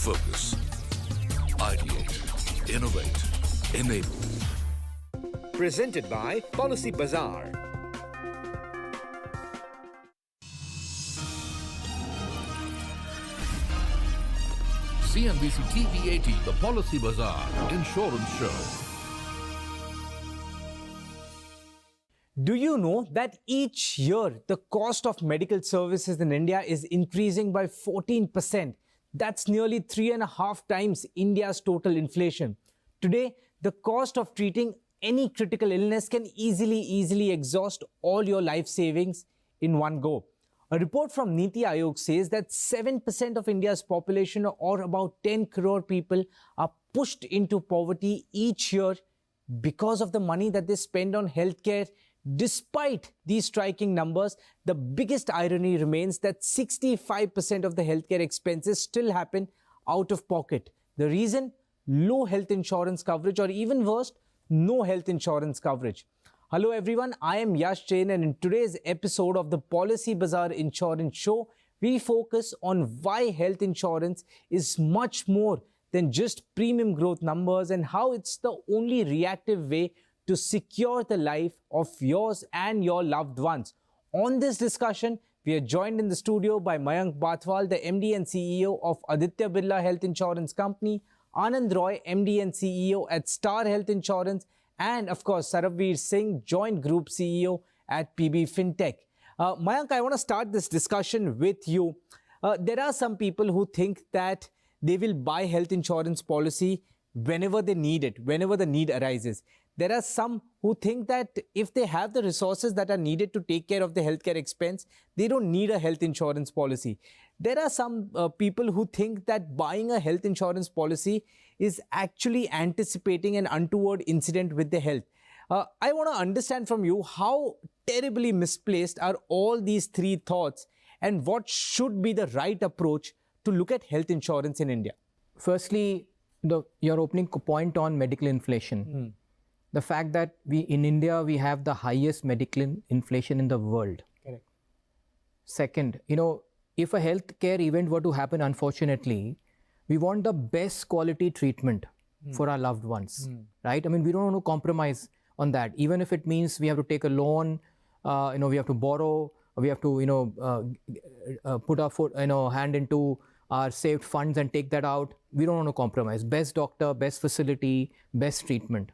Focus. Ideate. Innovate. Enable. Presented by Policy Bazaar. CNBC TV18, the Policy Bazaar Insurance Show. Do you know that each year the cost of medical services in India is increasing by 14%? That's nearly 3.5 times India's total inflation. Today, the cost of treating any critical illness can easily exhaust all your life savings in one go. A report from Niti Aayog says that 7% of India's population, or about 10 crore people, are pushed into poverty each year because of the money that they spend on healthcare. Despite these striking numbers, the biggest irony remains that 65% of the healthcare expenses still happen out of pocket. The reason? Low health insurance coverage, or even worse, no health insurance coverage. Hello everyone, I am Yash Jain, and in today's episode of the Policy Bazaar Insurance Show, we focus on why health insurance is much more than just premium growth numbers and how it's the only reactive way to secure the life of yours and your loved ones. On this discussion, we are joined in the studio by Mayank Bathwal, the MD and CEO of Aditya Birla Health Insurance Company, Anand Roy, MD and CEO at Star Health Insurance, and of course, Sarabveer Singh, Joint Group CEO at PB Fintech. Mayank, I want to start this discussion with you. There are some people who think that they will buy health insurance policy whenever they need it, whenever the need arises. There are some who think that if they have the resources that are needed to take care of the healthcare expense, they don't need a health insurance policy. There are some people who think that buying a health insurance policy is actually anticipating an untoward incident with the health. I want to understand from you, how terribly misplaced are all these three thoughts, and what should be the right approach to look at health insurance in India? Firstly, your opening point on medical inflation. The fact that in India, we have the highest medical inflation in the world. Correct. Second, if a healthcare event were to happen, unfortunately, we want the best quality treatment for our loved ones, right? I mean, we don't want to compromise on that. Even if it means we have to take a loan, we have to borrow, we have to, put our hand into our saved funds and take that out. We don't want to compromise. Best doctor, best facility, best treatment.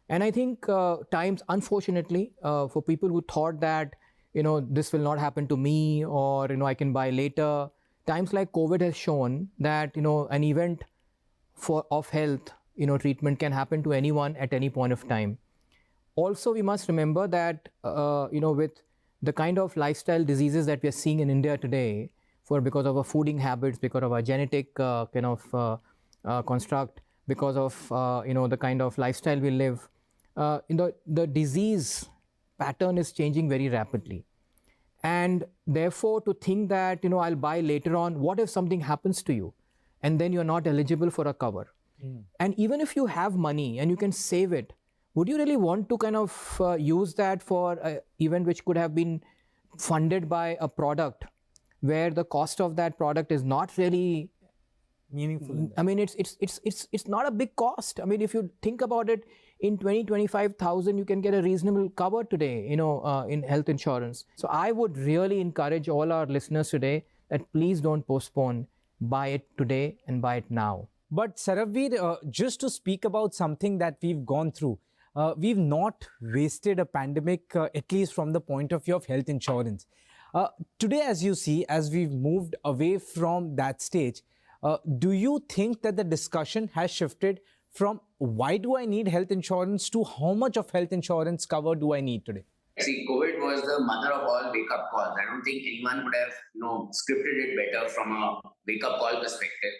And I think times, unfortunately, for people who thought that, this will not happen to me, or, I can buy later, times like COVID has shown that, an event of health, treatment can happen to anyone at any point of time. Also, we must remember that, with the kind of lifestyle diseases that we are seeing in India today, because of our fooding habits, because of our genetic construct, because of, the kind of lifestyle we live, the disease pattern is changing very rapidly. And therefore, to think that, I'll buy later on, what if something happens to you and then you're not eligible for a cover? And even if you have money and you can save it, would you really want to kind of use that for an event which could have been funded by a product where the cost of that product is not really Meaningful. I mean, it's not a big cost. I mean, if you think about it, in 25,000, you can get a reasonable cover today, in health insurance. So I would really encourage all our listeners today that please don't postpone. Buy it today and buy it now. But Sarabveer, just to speak about something that we've gone through, we've not wasted a pandemic, at least from the point of view of health insurance. Today, as you see, as we've moved away from that stage, do you think that the discussion has shifted from why do I need health insurance to how much of health insurance cover do I need today? See, COVID was the mother of all wake-up calls. I don't think anyone would have, scripted it better from a wake-up call perspective.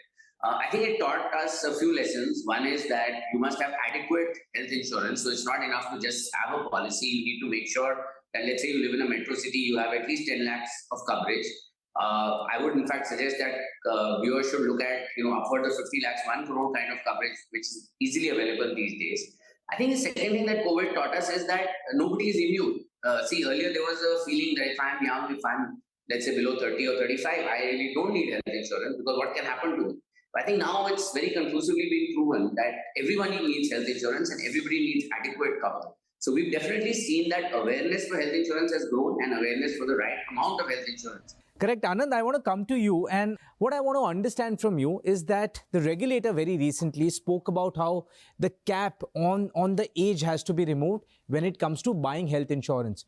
I think it taught us a few lessons. One is that you must have adequate health insurance. So it's not enough to just have a policy. You need to make sure that, let's say you live in a metro city, you have at least 10 lakhs of coverage. I would in fact suggest that viewers should look at, upwards of 50 lakhs, 1 crore kind of coverage, which is easily available these days. I think the second thing that COVID taught us is that nobody is immune. See, earlier there was a feeling that if I'm young, if I'm, let's say, below 30 or 35, I really don't need health insurance because what can happen to me? I think now it's very conclusively been proven that everybody needs health insurance and everybody needs adequate cover. So we've definitely seen that awareness for health insurance has grown and awareness for the right amount of health insurance. Correct. Anand, I want to come to you, and what I want to understand from you is that the regulator very recently spoke about how the cap on the age has to be removed when it comes to buying health insurance.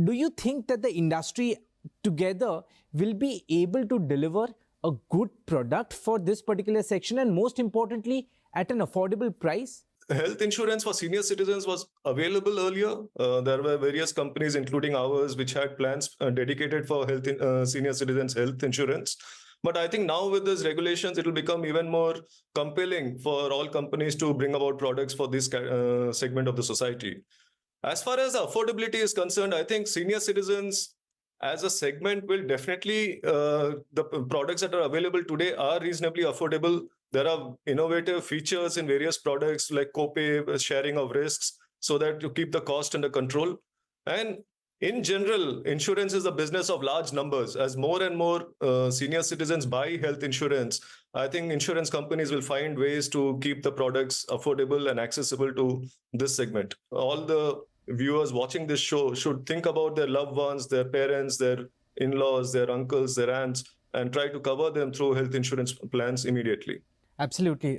Do you think that the industry together will be able to deliver a good product for this particular section, and most importantly, at an affordable price? Health insurance for senior citizens was available earlier. There were various companies, including ours, which had plans dedicated for senior citizens health insurance. But I think now with these regulations, it will become even more compelling for all companies to bring about products for this segment of the society. As far as affordability is concerned, I think senior citizens as a segment will definitely, the products that are available today are reasonably affordable. There are innovative features in various products like copay, sharing of risks, so that you keep the cost under control. And in general, insurance is the business of large numbers. As more and more senior citizens buy health insurance, I think insurance companies will find ways to keep the products affordable and accessible to this segment. All the viewers watching this show should think about their loved ones, their parents, their in-laws, their uncles, their aunts, and try to cover them through health insurance plans immediately. Absolutely.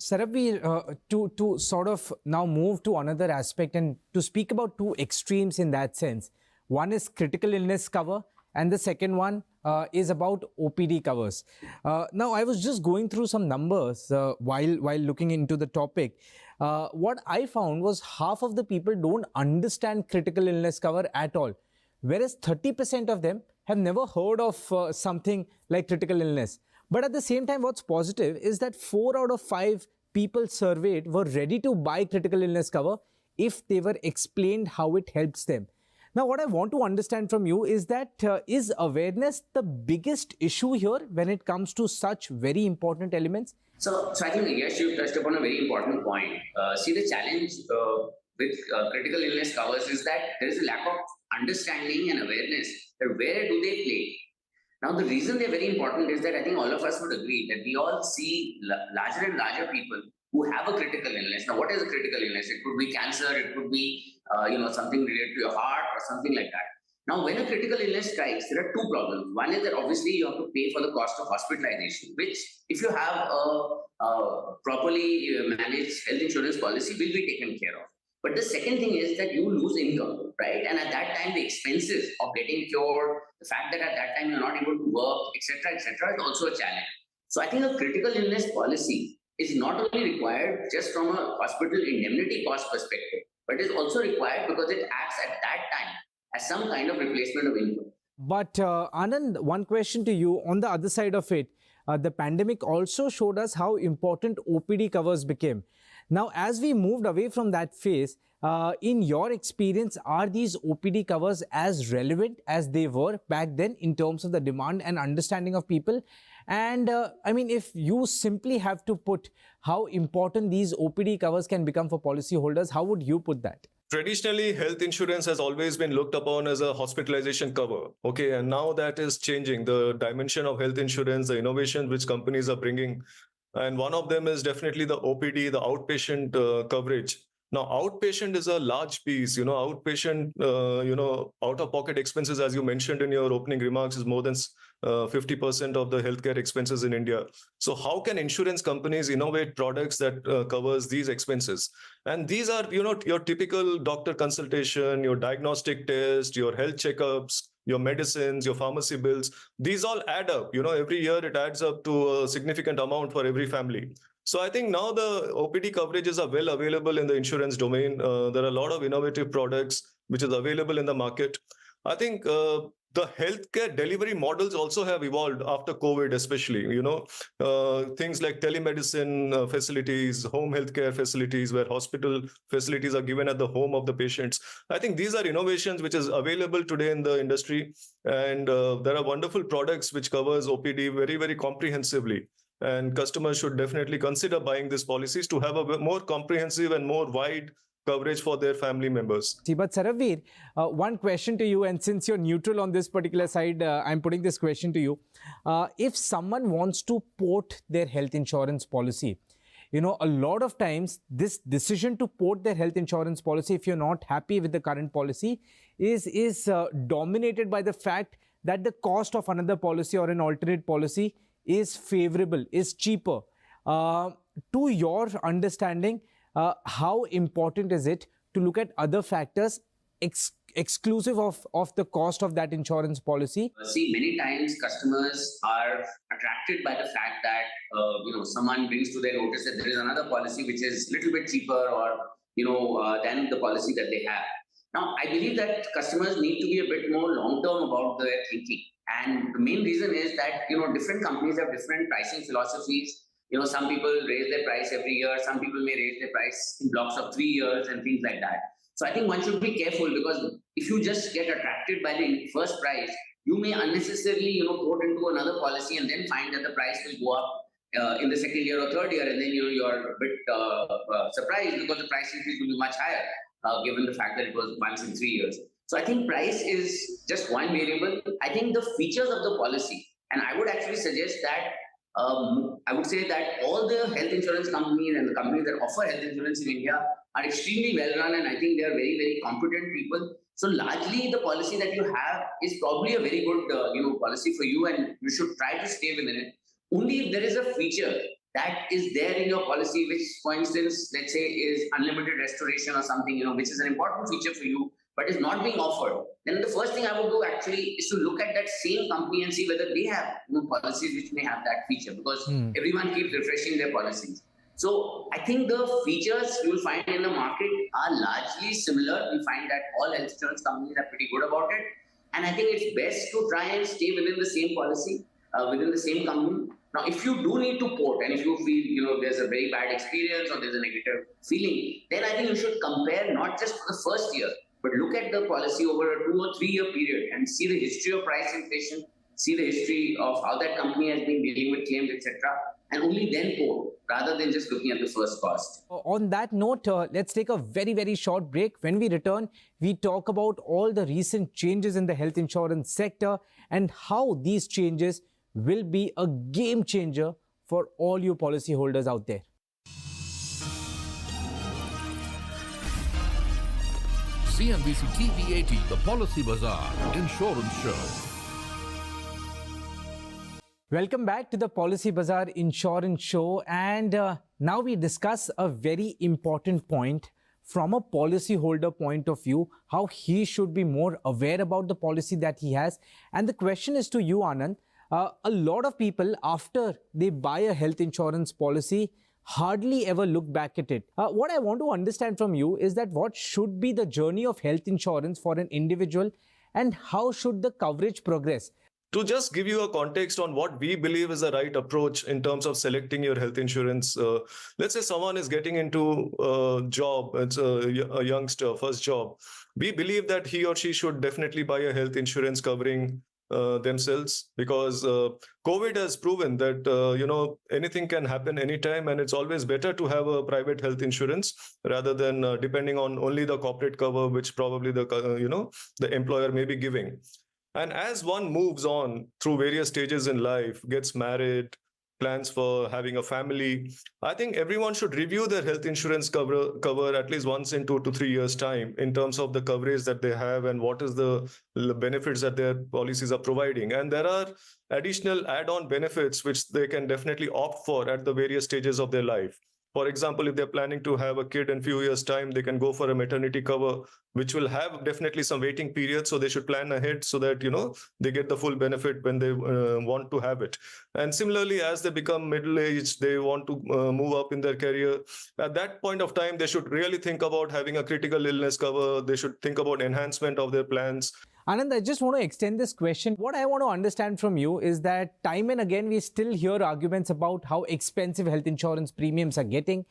Sarabhi, to sort of now move to another aspect and to speak about two extremes in that sense. One is critical illness cover, and the second one is about OPD covers. Now, I was just going through some numbers while looking into the topic. What I found was half of the people don't understand critical illness cover at all, whereas 30% of them have never heard of something like critical illness. But at the same time, what's positive is that 4 out of 5 people surveyed were ready to buy critical illness cover if they were explained how it helps them. Now, what I want to understand from you is that is awareness the biggest issue here when it comes to such very important elements? So I think, yes, you touched upon a very important point. See, the challenge with critical illness covers is that there is a lack of understanding and awareness that where do they play. Now, the reason they're very important is that I think all of us would agree that we all see larger and larger people who have a critical illness. Now, what is a critical illness? It could be cancer, it could be something related to your heart or something like that. Now, when a critical illness strikes, there are two problems. One is that obviously you have to pay for the cost of hospitalization, which if you have a properly managed health insurance policy will be taken care of. But the second thing is that you lose income, right? And at that time, the expenses of getting cured, the fact that at that time you're not able to work, etc., is also a challenge. So I think a critical illness policy is not only required just from a hospital indemnity cost perspective, but is also required because it acts at that time as some kind of replacement of income. But Anand, one question to you on the other side of it. The pandemic also showed us how important OPD covers became. Now, as we moved away from that phase, in your experience, are these OPD covers as relevant as they were back then in terms of the demand and understanding of people? And I mean, if you simply have to put how important these OPD covers can become for policyholders, how would you put that? Traditionally, health insurance has always been looked upon as a hospitalization cover. Okay, and now that is changing. The dimension of health insurance, the innovation which companies are bringing, and one of them is definitely the OPD, the outpatient coverage. Now, outpatient is a large piece. Outpatient, out-of-pocket expenses, as you mentioned in your opening remarks, is more than 50% of the healthcare expenses in India. So how can insurance companies innovate products that covers these expenses? And these are, your typical doctor consultation, your diagnostic test, your health checkups, your medicines, your pharmacy bills. These all add up. Every year it adds up to a significant amount for every family. So I think now the OPD coverages are well available in the insurance domain. There are a lot of innovative products which is available in the market. I think the healthcare delivery models also have evolved after COVID, especially, things like telemedicine facilities, home healthcare facilities, where hospital facilities are given at the home of the patients. I think these are innovations which is available today in the industry. And there are wonderful products which covers OPD very, very comprehensively. And customers should definitely consider buying these policies to have a more comprehensive and more wide coverage for their family members. See, but Saravir, one question to you, and since you're neutral on this particular side, I'm putting this question to you. If someone wants to port their health insurance policy, you know, a lot of times this decision to port their health insurance policy, if you're not happy with the current policy, is dominated by the fact that the cost of another policy or an alternate policy is favorable, is cheaper. To your understanding, how important is it to look at other factors exclusive of the cost of that insurance policy? See, many times customers are attracted by the fact that someone brings to their notice that there is another policy which is a little bit cheaper or than the policy that they have. Now, I believe that customers need to be a bit more long-term about their thinking, and the main reason is that different companies have different pricing philosophies. Some people raise their price every year, some people may raise their price in blocks of 3 years and things like that. So I think one should be careful, because if you just get attracted by the first price, you may unnecessarily port into another policy and then find that the price will go up in the second year or third year, and then you're a bit surprised because the price increase will be much higher, given the fact that it was once in 3 years. So I think price is just one variable. I think the features of the policy, and I would actually suggest that I would say that all the health insurance companies and the companies that offer health insurance in India are extremely well run, and I think they are very, very competent people. So largely the policy that you have is probably a very good policy for you, and you should try to stay within it. Only if there is a feature that is there in your policy, which, for instance, let's say is unlimited restoration or something, which is an important feature for you, but is not being offered, then the first thing I would do actually is to look at that same company and see whether they have policies which may have that feature, because everyone keeps refreshing their policies. So I think the features you will find in the market are largely similar. We find that all health insurance companies are pretty good about it. And I think it's best to try and stay within the same policy, within the same company. Now, if you do need to port, and if you feel, there's a very bad experience or there's a negative feeling, then I think you should compare not just for the first year, but look at the policy over a 2 or 3 year period and see the history of price inflation, see the history of how that company has been dealing with claims, etc., and only then port, rather than just looking at the first cost. On that note, let's take a very, very short break. When we return, we talk about all the recent changes in the health insurance sector and how these changes will be a game changer for all you policyholders out there. CNBC TV18, the Policy Bazaar Insurance Show. Welcome back to the Policy Bazaar Insurance Show, and now we discuss a very important point from a policyholder point of view, how he should be more aware about the policy that he has. And the question is to you, Anand. A lot of people, after they buy a health insurance policy, hardly ever look back at it. What I want to understand from you is that what should be the journey of health insurance for an individual, and how should the coverage progress? To just give you a context on what we believe is the right approach in terms of selecting your health insurance, let's say someone is getting into a job, it's a youngster, first job. We believe that he or she should definitely buy a health insurance covering themselves, because COVID has proven that anything can happen anytime, and it's always better to have a private health insurance rather than depending on only the corporate cover, which probably the employer may be giving. And as one moves on through various stages in life, gets married, plans for having a family, I think everyone should review their health insurance cover at least once in 2 to 3 years' time in terms of the coverage that they have and what is the benefits that their policies are providing. And there are additional add-on benefits which they can definitely opt for at the various stages of their life. For example, if they're planning to have a kid in a few years' time, they can go for a maternity cover, which will have definitely some waiting period. So they should plan ahead so that, they get the full benefit when they want to have it. And similarly, as they become middle-aged, they want to move up in their career. At that point of time, they should really think about having a critical illness cover. They should think about enhancement of their plans. Anand, I just want to extend this question. What I want to understand from you is that time and again, we still hear arguments about how expensive health insurance premiums are getting.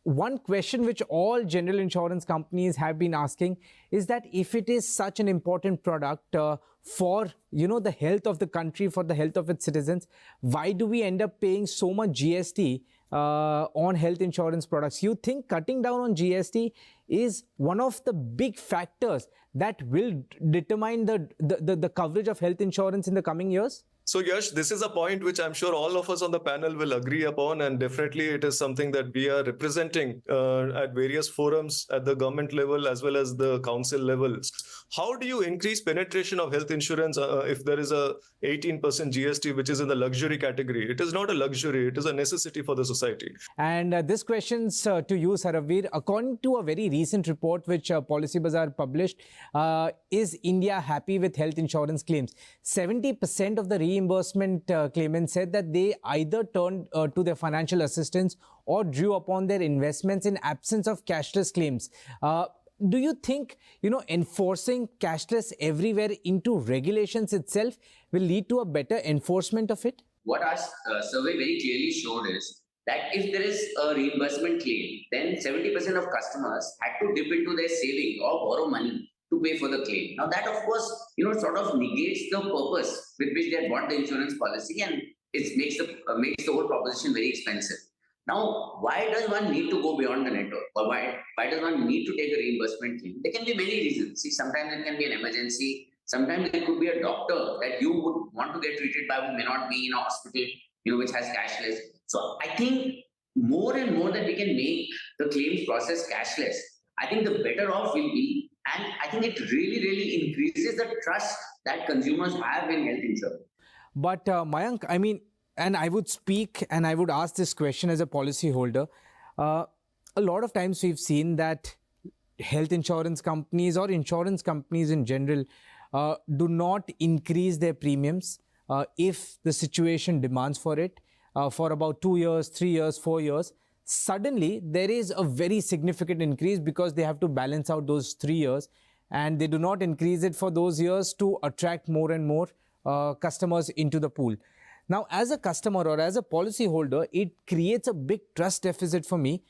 one question which all general insurance companies have been asking is that if it is such an important product for the health of the country, for the health of its citizens, why do we end up paying so much GST on health insurance products? You think cutting down on GST is one of the big factors that will determine the coverage of health insurance in the coming years? So Yash, this is a point which I'm sure all of us on the panel will agree upon, and definitely it is something that we are representing at various forums at the government level as well as the council levels. How do you increase penetration of health insurance if there is a 18% GST which is in the luxury category? It is not a luxury, it is a necessity for the society. And this question's to you, Saraveer. According to a very recent report which Policy Bazaar published, is India happy with health insurance claims? 70% of the reimbursement claimants said that they either turned to their financial assistance or drew upon their investments in absence of cashless claims. Do you think, enforcing cashless everywhere into regulations itself will lead to a better enforcement of it? What our survey very clearly showed is that if there is a reimbursement claim, then 70% of customers had to dip into their saving or borrow money to pay for the claim. Now that, of course, sort of negates the purpose with which they had bought the insurance policy, and it makes the whole proposition very expensive. Now, why does one need to go beyond the network, or why does one need to take a reimbursement claim? There can be many reasons. See, sometimes it can be an emergency. Sometimes it could be a doctor that you would want to get treated by who may not be in a hospital, which has cashless. So I think more and more that we can make the claims process cashless, I think the better off we'll be. And I think it really, really increases the trust that consumers have in health insurance. But Mayank, and I would speak and I would ask this question as a policyholder. A lot of times we've seen that health insurance companies or insurance companies in general do not increase their premiums if the situation demands for it for about 2 years, 3 years, 4 years. Suddenly, there is a very significant increase because they have to balance out those 3 years, and they do not increase it for those years to attract more and more customers into the pool. Now, as a customer or as a policyholder, it creates a big trust deficit for me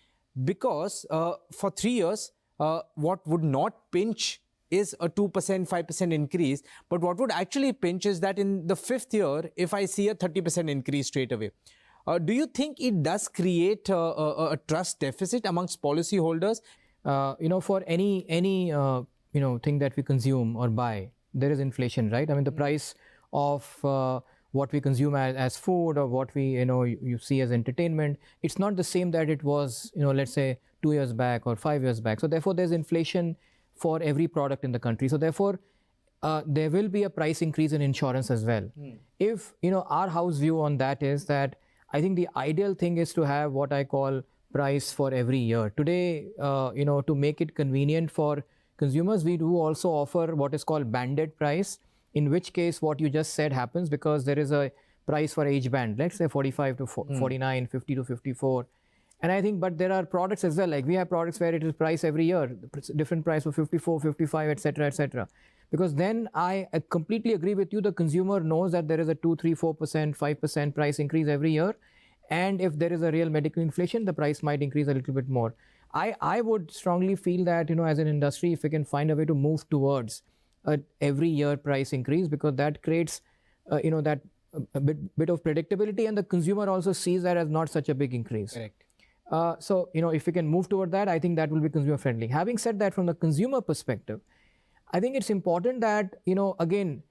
because for 3 years, what would not pinch is a 2%, 5% increase. But what would actually pinch is that in the 5th year, if I see a 30% increase straight away. Do you think it does create a trust deficit amongst policyholders? For any thing that we consume or buy, there is inflation, right? The price of what we consume as food or what we you see as entertainment, it's not the same that it was let's say 2 years back or 5 years back. So therefore there's inflation for every product in the country. So therefore there will be a price increase in insurance as well. If our house view on that is that I think the ideal thing is to have what I call price for every year. Today, to make it convenient for consumers, we do also offer what is called banded price, in which case what you just said happens because there is a price for age band, let's say 45 to 49, 50 to 54. And I think, but there are products as well, like we have products where it is price every year, different price for 54, 55, etc., etc. Because then I completely agree with you, the consumer knows that there is a 2, 3, 4%, 5% price increase every year. And if there is a real medical inflation, the price might increase a little bit more. I would strongly feel that, as an industry, if we can find a way to move towards every year price increase, because that creates, that a bit of predictability, and the consumer also sees that as not such a big increase. Correct. So, if we can move toward that, I think that will be consumer friendly. Having said that, from the consumer perspective, I think it's important that, again,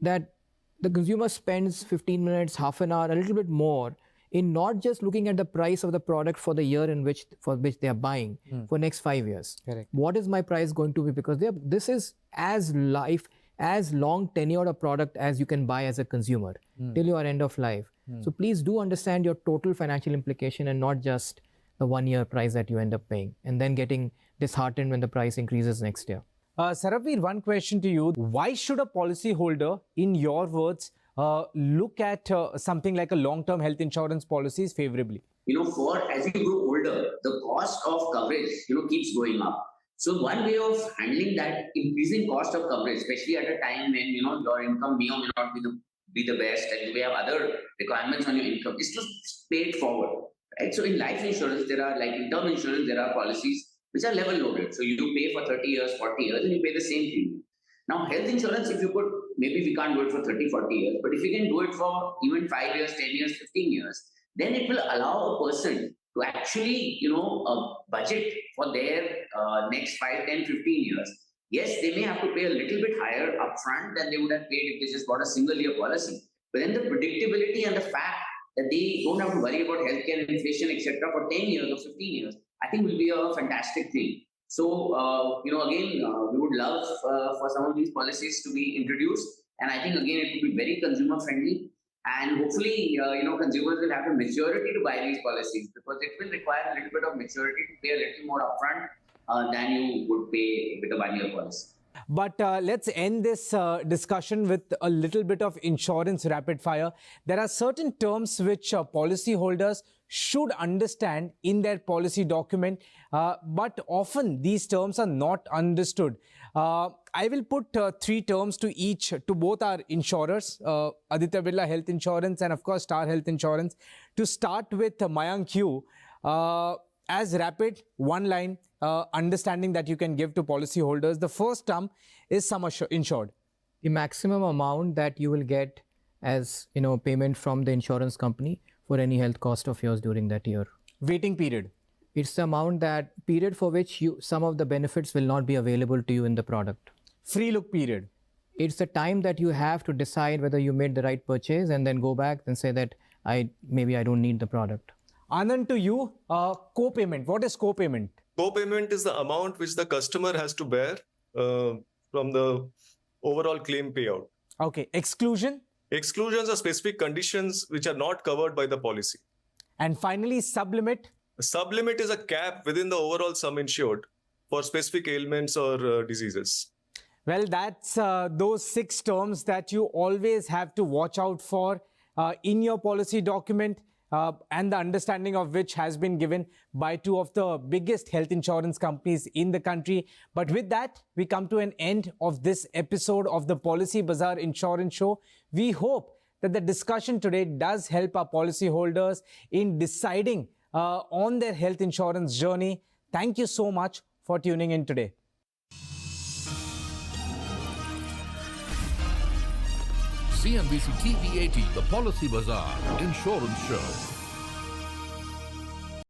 that the consumer spends 15 minutes, half an hour, a little bit more in not just looking at the price of the product for the year for which they are buying for next 5 years. Correct. What is my price going to be? Because this is as long tenured a product as you can buy as a consumer till your end of life. So please do understand your total financial implication and not just the 1 year price that you end up paying and then getting disheartened when the price increases next year. Saraveer, one question to you. Why should a policyholder, in your words, look at something like a long-term health insurance policies favorably? As you grow older, the cost of coverage, keeps going up. So one way of handling that increasing cost of coverage, especially at a time when, your income may or may not be the best and you may have other requirements on your income, is to pay it forward. right? So in life insurance, there are, like in term insurance, there are policies which are level loaded. So you pay for 30 years, 40 years, and you pay the same premium. Now, health insurance, if you could, maybe we can't do it for 30, 40 years, but if you can do it for even 5 years, 10 years, 15 years, then it will allow a person to actually, budget for their next 5, 10, 15 years. Yes, they may have to pay a little bit higher upfront than they would have paid if they just bought a single year policy. But then the predictability and the fact that they don't have to worry about healthcare, inflation, etc. for 10 years or 15 years, I think will be a fantastic thing. So, again, we would love for some of these policies to be introduced. And I think, again, it would be very consumer friendly. And hopefully, consumers will have the maturity to buy these policies, because it will require a little bit of maturity to pay a little more upfront than you would pay with a 1-year policy. But let's end this discussion with a little bit of insurance rapid fire. There are certain terms which policyholders should understand in their policy document, but often these terms are not understood. I will put 3 terms to both our insurers, Aditya Birla Health Insurance and of course Star Health Insurance. To start with Mayank Q, as rapid, one line understanding that you can give to policyholders. The first term is sum insured. The maximum amount that you will get as payment from the insurance company for any health cost of yours during that year. Waiting period. It's the amount period for which some of the benefits will not be available to you in the product. Free look period. It's the time that you have to decide whether you made the right purchase and then go back and say that maybe I don't need the product. Anand, to you, co-payment. What is co-payment? Co-payment is the amount which the customer has to bear from the overall claim payout. Okay. Exclusion? Exclusions are specific conditions which are not covered by the policy. And finally, sublimit. Sublimit is a cap within the overall sum insured for specific ailments or diseases. Well, that's those 6 terms that you always have to watch out for in your policy document, and the understanding of which has been given by 2 of the biggest health insurance companies in the country. But with that, we come to an end of this episode of the Policy Bazaar Insurance Show. We hope that the discussion today does help our policyholders in deciding on their health insurance journey. Thank you so much for tuning in today. CNBC TV18, the Policy Bazaar Insurance Show.